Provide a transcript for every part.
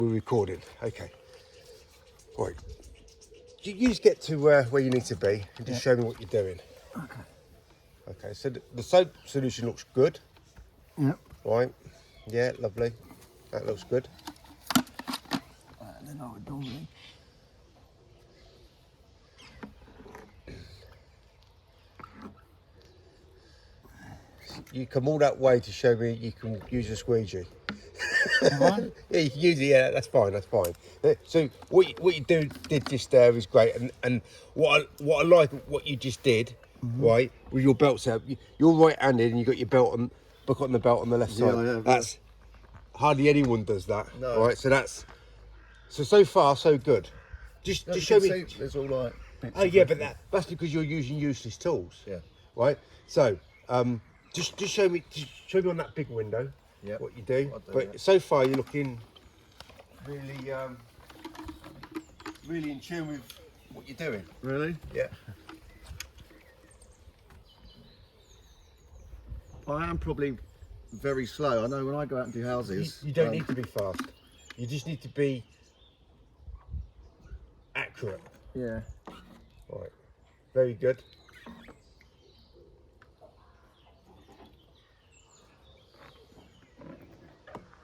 We're recording. Okay. Right. You just get to where you need to be and just show me what you're doing. Okay. Okay. So the soap solution looks good. Yep. Right. Yeah. Lovely. That looks good. And then I would normally. You come all that way to show me you can use a squeegee. Have I? Yeah, you can use it. Yeah, that's fine. That's fine. So what you did just there is great, and what I like what you just did, right, with your belt setup. You're right-handed, and you got your belt on, book on the belt on the left side. I have, that's hardly anyone does that. No. Right. So that's so far so good. Just show me. There's all like. Oh yeah, but that's because you're using useless tools. Yeah. Right. So just show me on that big window. Yeah. What you do. I'll do But that. so far you're looking really really in tune with what you're doing. Really? Yeah. I am probably very slow. I know when I go out and do houses. You don't need to be fast. You just need to be accurate. Yeah. Right. Very good.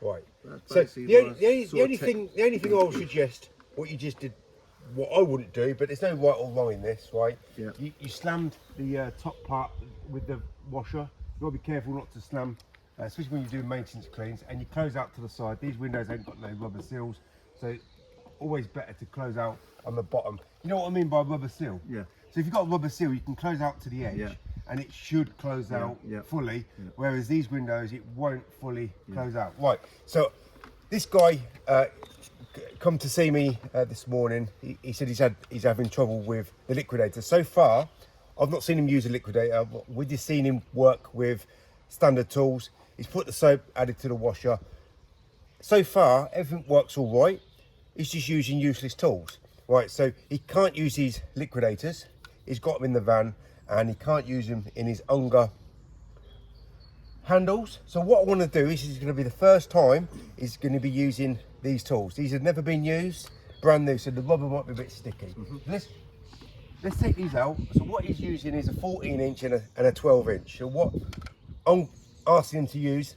Right. That's So basically the my only sort of thing I would suggest, what you just did, what I wouldn't do, but there's no right or wrong in this, right? Yeah. You slammed the top part with the washer. You got to be careful not to slam, especially when you're doing maintenance cleans, and you close out to the side. These windows ain't got no rubber seals, so always better to close out on the bottom. You know what I mean by rubber seal? Yeah. So if you've got a rubber seal, you can close out to the edge. Yeah. And it should close out fully, whereas these windows, it won't fully close out. Right, so this guy come to see me this morning. He said he's having trouble with the liquidator. So far, I've not seen him use a liquidator. We've just seen him work with standard tools. He's put the soap added to the washer. So far, everything works all right. He's just using useless tools. Right, so he can't use these liquidators. He's got them in the van, and he can't use them in his Unger handles. So what I want to do is going to be the first time he's going to be using these tools. These have never been used, brand new, so the rubber might be a bit sticky. Let's take these out. So what he's using is a 14-inch and a 12-inch. So what I'm asking him to use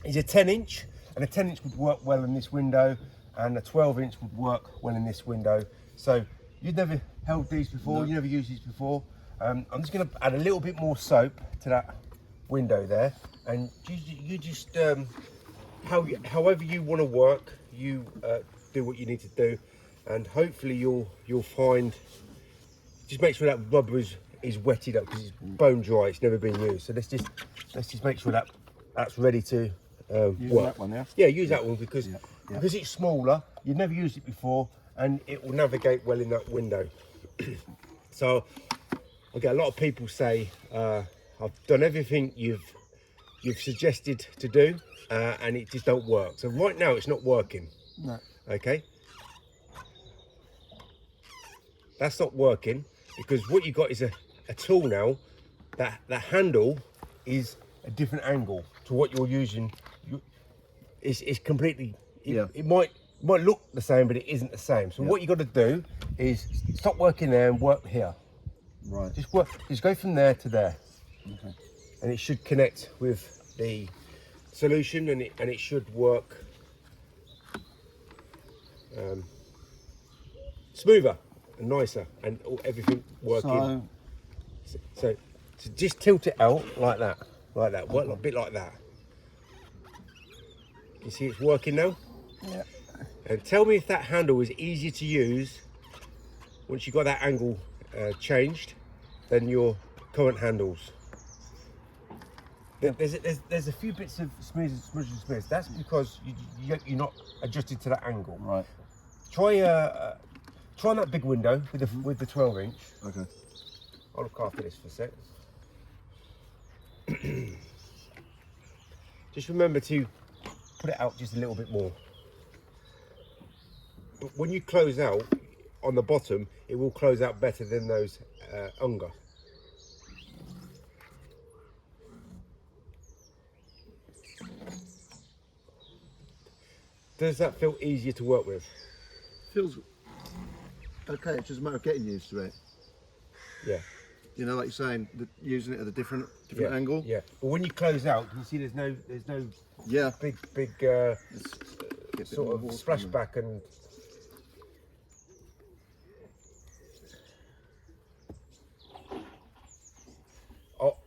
is a 10-inch, and a 10-inch would work well in this window, and a 12-inch would work well in this window. So you've never held these before, you never used these before. I'm just going to add a little bit more soap to that window there, and you just however you want to work, you do what you need to do, and hopefully you'll find. Just make sure that rubber is wetted up, because it's bone dry. It's never been used. So let's just make sure that that's ready to Use work. that one, yeah? Yeah, use that one because it's smaller. You've never used it before, and it will navigate well in that window. So I get a lot of people say, I've done everything you've suggested to do, and it just don't work. So right now it's not working. No. Okay. That's not working because what you got is a tool now that the handle is a different angle to what you're using. It's completely. It might look the same, but it isn't the same. So what you got to do is stop working there and work here. Right. Just go from there to there. Okay. And it should connect with the solution, and it should work smoother and nicer, and everything working. So just tilt it out like that, work a bit like that. You see it's working now? Yeah. And tell me if that handle is easier to use once you got that angle changed than your current handles. There's a few bits of smudges. That's because you're not adjusted to that angle. Right. Try that big window with the 12-inch. Okay. I'll look after this for a sec. Just remember to put it out just a little bit more. But when you close out on the bottom, it will close out better than those Unger. does that feel easier to work with? Feels okay. It's just a matter of getting used to it. Yeah. You know, like you're saying, using it at a different Yeah. angle. Yeah. But when you close out, you see there's no Yeah. big Get a bit sort more of horsepower. splashback and.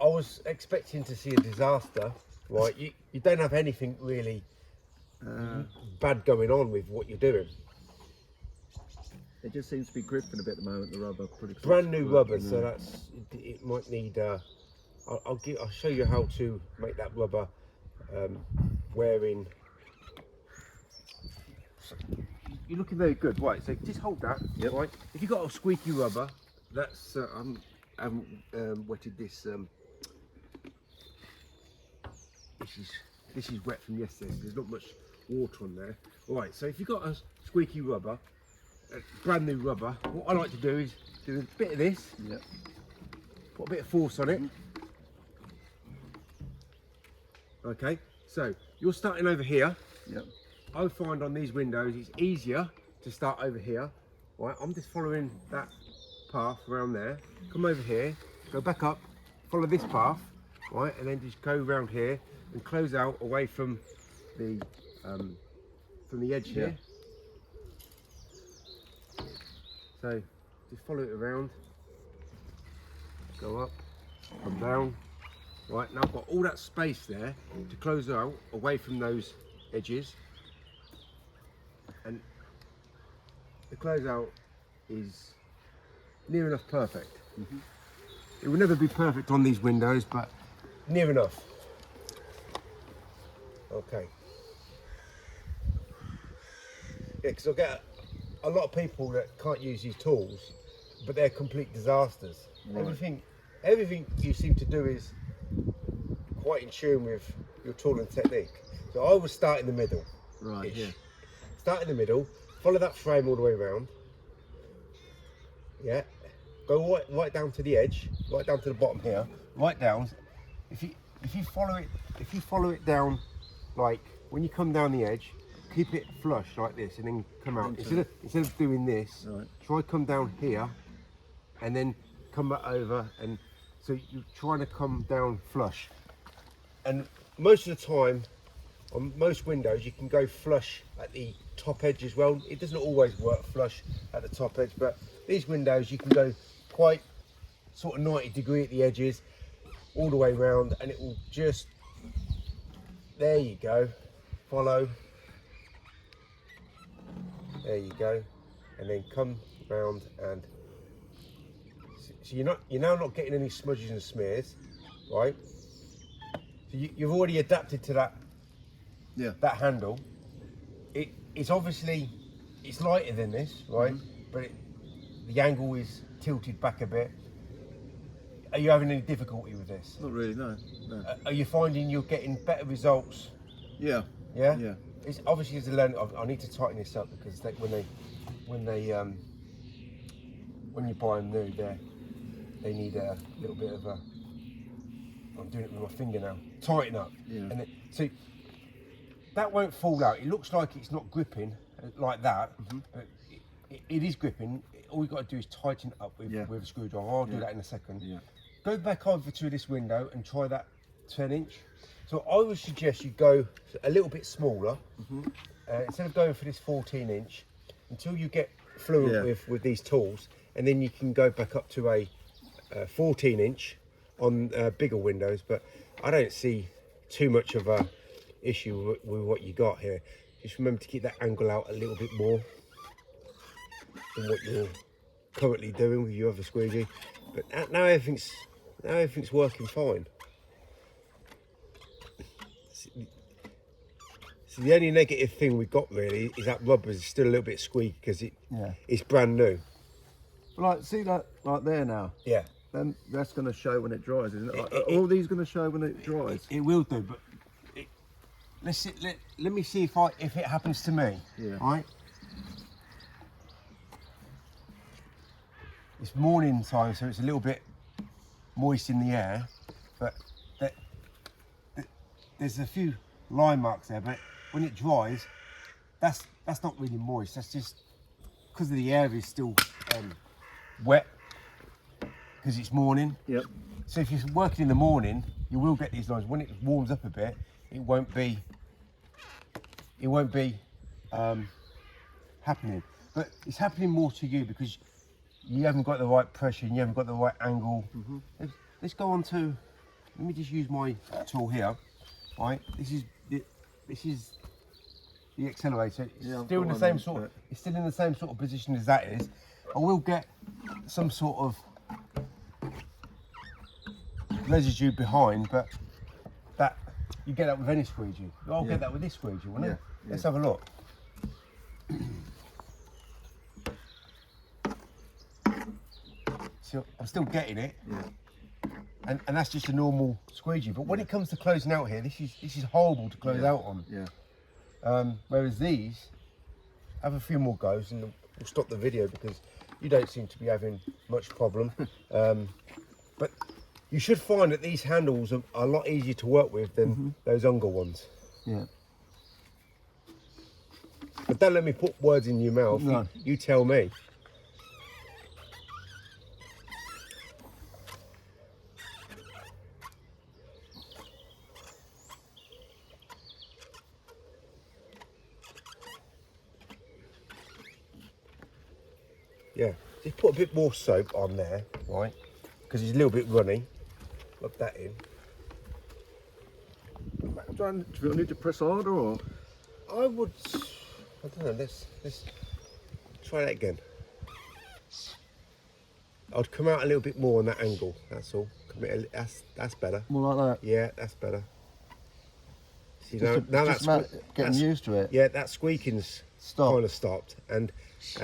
I was expecting to see a disaster, right? You don't have anything really bad going on with what you're doing. It just seems to be gripping a bit at the moment. The rubber, pretty Brand new rubber, so it might need. I'll show you how to make that rubber wearing. You're looking very good, right? So just hold that. Yep. Right. If you've got a squeaky rubber, that's I haven't wetted this. This is wet from yesterday. So there's not much water on there. Right. So if you've got a squeaky rubber, brand new rubber, what I like to do is do a bit of this. Yep. Put a bit of force on it. Okay. So you're starting over here. Yep. I find on these windows it's easier to start over here. Right, I'm just following that path around there. Come over here, go back up, follow this path, right, and then just go around here and close out away from the edge here. So just follow it around, go up, come down. Right, now I've got all that space there to close out away from those edges. And the closeout is near enough perfect. It will never be perfect on these windows, but near enough. Okay. Yeah, because I get a lot of people that can't use these tools, but they're complete disasters. Right. Everything you seem to do is quite in tune with your tool and technique. So I would start in the middle. Right. Yeah. Start in the middle, follow that frame all the way around. Yeah, go right down to the edge, right down to the bottom here, right down. If you follow it down, like when you come down the edge, keep it flush like this, and then come out. Instead of doing this, Right. try come down here, and then come back over, and so you're trying to come down flush. And most of the time, on most windows, you can go flush at the top edge as well. It doesn't always work flush at the top edge, but these windows, you can go quite sort of 90 degree at the edges, all the way around, and it will just, there you go, follow, there you go, and then come round, and so you're now not getting any smudges and smears, right? So you've already adapted to that. Yeah. That handle, it's obviously, it's lighter than this, right? But the angle is tilted back a bit. Are you having any difficulty with this? Not really. No. No. Are you finding you're getting better results? Yeah. Yeah. Yeah. It's obviously as a learner. I need to tighten this up because when you buy them new, they need a little bit of a. I'm doing it with my finger now. Tighten up. Yeah. And so that won't fall out. It looks like it's not gripping like that, but it is gripping. All you've got to do is tighten it up with a screwdriver. I'll do that in a second. Yeah. Go back over to this window and try that 10-inch. So I would suggest you go a little bit smaller. Instead of going for this 14-inch, until you get fluent with these tools, and then you can go back up to a 14-inch on bigger windows. But I don't see too much of a issue with what you got here. Just remember to keep that angle out a little bit more than what you're currently doing with your other squeegee. But now everything's working fine. So the only negative thing we've got really is that rubber is still a little bit squeaky because it's brand new. Like, see that like there now? Yeah. Then that's going to show when it dries, isn't it? Like, are all these going to show when it dries? It will do, but let me see if it happens to me. Yeah. Right. It's morning time, so it's a little bit moist in the air, but there's a few line marks there. But when it dries, that's not really moist. That's just because the air is still wet because it's morning. Yep. So if you're working in the morning, you will get these lines. When it warms up a bit, it won't be happening. But it's happening more to you because you haven't got the right pressure and you haven't got the right angle. Let's go on to. Let me just use my tool here. Right, this is the accelerator. It's still in the same sort. It's still in the same sort of position as that is. I will get some sort of residue behind, but that you get that with any squeegee. I'll get that with this squeegee, won't I? Let's have a look. So I'm still getting it, and that's just a normal squeegee. But when it comes to closing out here, this is horrible to close out on. Whereas these have a few more goes, and we'll stop the video because you don't seem to be having much problem. But you should find that these handles are a lot easier to work with than those Unger ones. But don't let me put words in your mouth. No. You tell me. Yeah, just put a bit more soap on there, right? Because it's a little bit runny. Rub that in. Do I need to press harder or? I would. I don't know. Let's try that again. I'd come out a little bit more on that angle. That's all. That's better. More like that. Yeah, that's better. See, Just now just that's getting used to it. Yeah, that squeaking's kind of stopped, and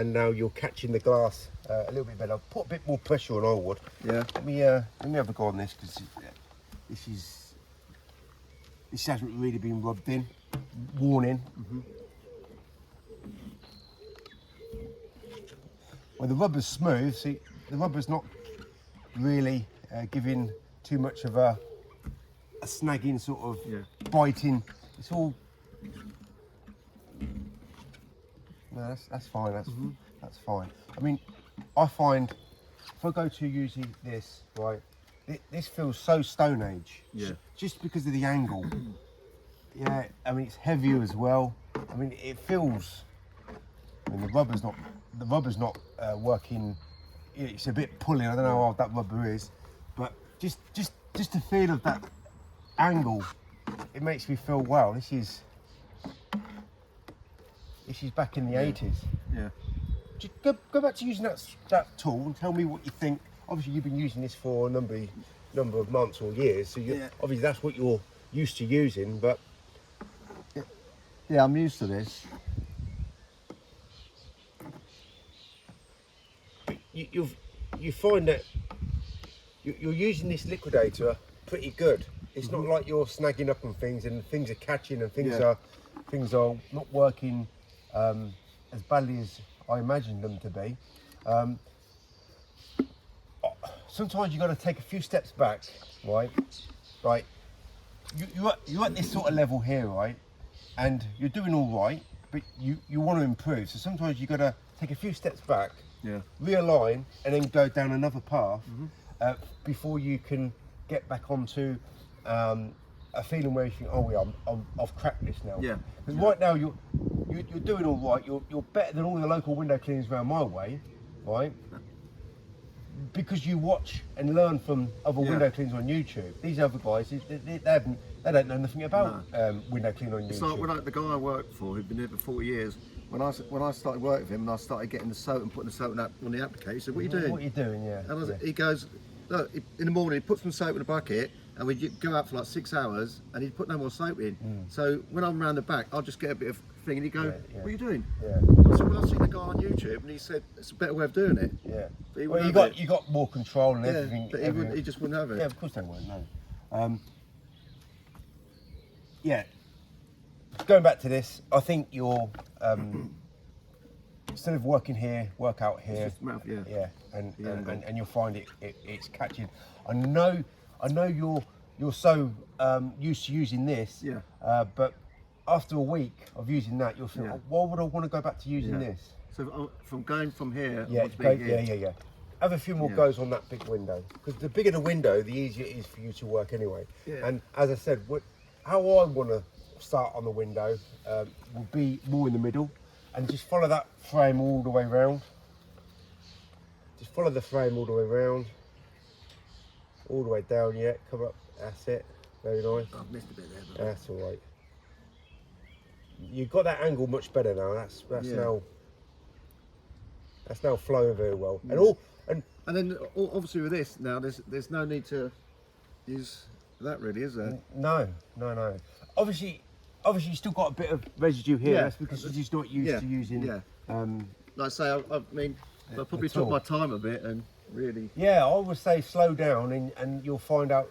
now you're catching the glass a little bit better. Put a bit more pressure on, I would. Yeah. Let me have a go on this because this hasn't really been rubbed in, worn in. Well, the rubber's smooth. See, the rubber's not really giving too much of a snagging sort of biting. It's all. No, that's fine. That's fine. I mean, I find if I go to using this, right, this feels so Stone Age. Just because of the angle. Yeah, I mean it's heavier as well. I mean it feels. I mean the rubber's not working. It's a bit pulling. I don't know how hard that rubber is, but just the feel of that angle, it makes me feel wow. This is back in the 80s. Yeah. Just go back to using that tool and tell me what you think. Obviously, you've been using this for a number of months or years, so obviously that's what you're used to using. But yeah, I'm used to this. you find that you're using this liquidator pretty good. It's not like you're snagging up on things and things are catching and things are not working as badly as I imagined them to be. Sometimes you've got to take a few steps back, right? Right. You're at this sort of level here, right? And you're doing all right, but you want to improve. So sometimes you've got to take a few steps back, realign, and then go down another path before you can get back onto a feeling where you think, oh yeah, I've cracked this now. Yeah. Because right now you're doing all right. You're better than all the local window cleaners around my way, right? Because you watch and learn from other window cleaners on YouTube. These other guys, they don't know nothing about window cleaning on YouTube. It's like the guy I worked for, who'd been here for 40 years. When I started working with him and I started getting the soap and putting the soap on the applicator, he said, "What are you doing?" What are you doing? Yeah. And he goes, "Look, in the morning he puts some soap in a bucket, and we'd go out for like 6 hours, and he'd put no more soap in. So when I'm around the back, I'll just get a bit of thing, and he'd go, "What are you doing?" Yeah. So when I seen the guy on YouTube, and he said it's a better way of doing it. Yeah. But Well, you got more control and everything. But he just wouldn't have it. Yeah, of course they won't. No. Yeah. Going back to this, I think you're instead of working here, work out here. It's just mouth, Yeah, and you'll find it's catching. I know you're so used to using this. Yeah. But after a week of using that, you'll think, oh, why would I want to go back to using this? So from going from here, Yeah, yeah. Have a few more goes on that big window, because the bigger the window, the easier it is for you to work anyway. Yeah. And as I said, how I want to start on the window will be more in the middle, and just follow that frame all the way around. Just follow the frame all the way around, all the way down. Yeah, come up. That's it. Very nice. I've missed a bit there. But... That's all right. You've got that angle much better now. That's now flowing very well. And then obviously with this now, there's no need to use that really, is there? No. Obviously you still got a bit of residue here. Yeah. That's because you're just not used to using. Yeah. Like I say, I mean, I probably took my time a bit and really. Yeah, I would say slow down, and you'll find out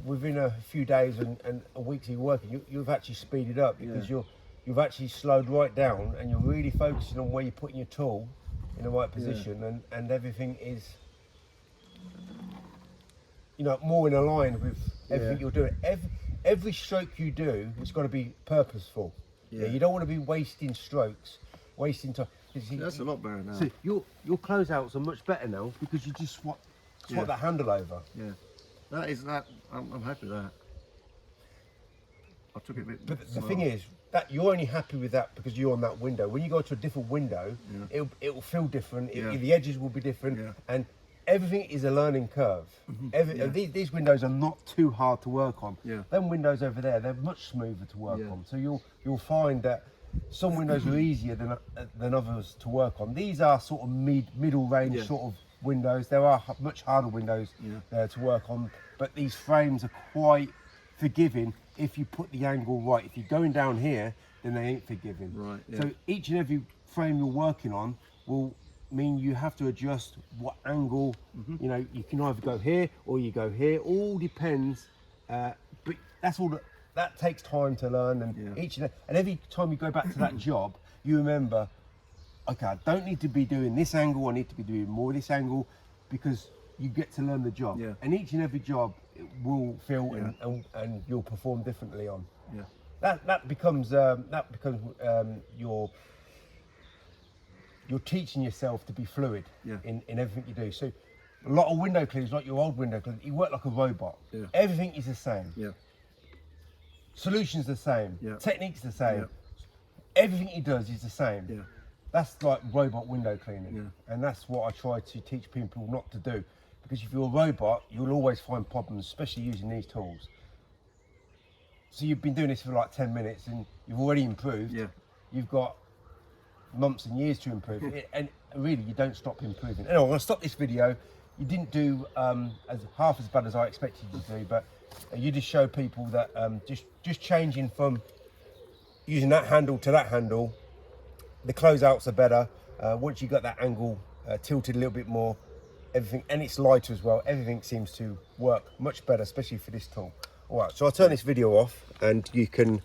within a few days and a week of working, you've actually speeded up, because you've actually slowed right down, and you're really focusing on where you're putting your tool in the right position, and everything is, more in line with everything you're doing. Every stroke you do, it's got to be purposeful. Yeah, you don't want to be wasting strokes, wasting time. That's a lot better now. So your closeouts are much better now, because you just swap that handle over. Yeah, I'm happy with that. I took it a bit. But the thing is that you're only happy with that because you're on that window. When you go to a different window, it will feel different. The edges will be different, and everything is a learning curve. These windows are not too hard to work on. Them windows over there, they're much smoother to work on. So you'll find that some windows are easier than others to work on. These are sort of middle range sort of windows. There are much harder windows to work on, but these frames are quite forgiving if you put the angle right. If you're going down here, then they ain't forgiving. Right. Yeah. So each and every frame you're working on will mean you have to adjust what angle. You can either go here or you go here. All depends. But that's all that takes time to learn. And and every time you go back to that job, you remember, okay, I don't need to be doing this angle. I need to be doing more this angle, because you get to learn the job. And each and every job it will feel and you'll perform differently on. That becomes you're teaching yourself to be fluid in everything you do. So a lot of window cleaners, like your old window cleaner, you work like a robot. Everything is the same. Solution's the same. Technique's the same. Everything he does is the same. That's like robot window cleaning. And that's what I try to teach people not to do. Because if you're a robot, you'll always find problems, especially using these tools. So you've been doing this for like 10 minutes and you've already improved. You've got months and years to improve. And really, you don't stop improving. Anyway, I'm going to stop this video. You didn't do half as bad as I expected you to do, but you just showed people that just changing from using that handle to that handle, the closeouts are better. Once you got that angle tilted a little bit more, everything, and it's lighter as well, everything seems to work much better, especially for this tool. All right, so I'll turn this video off and you can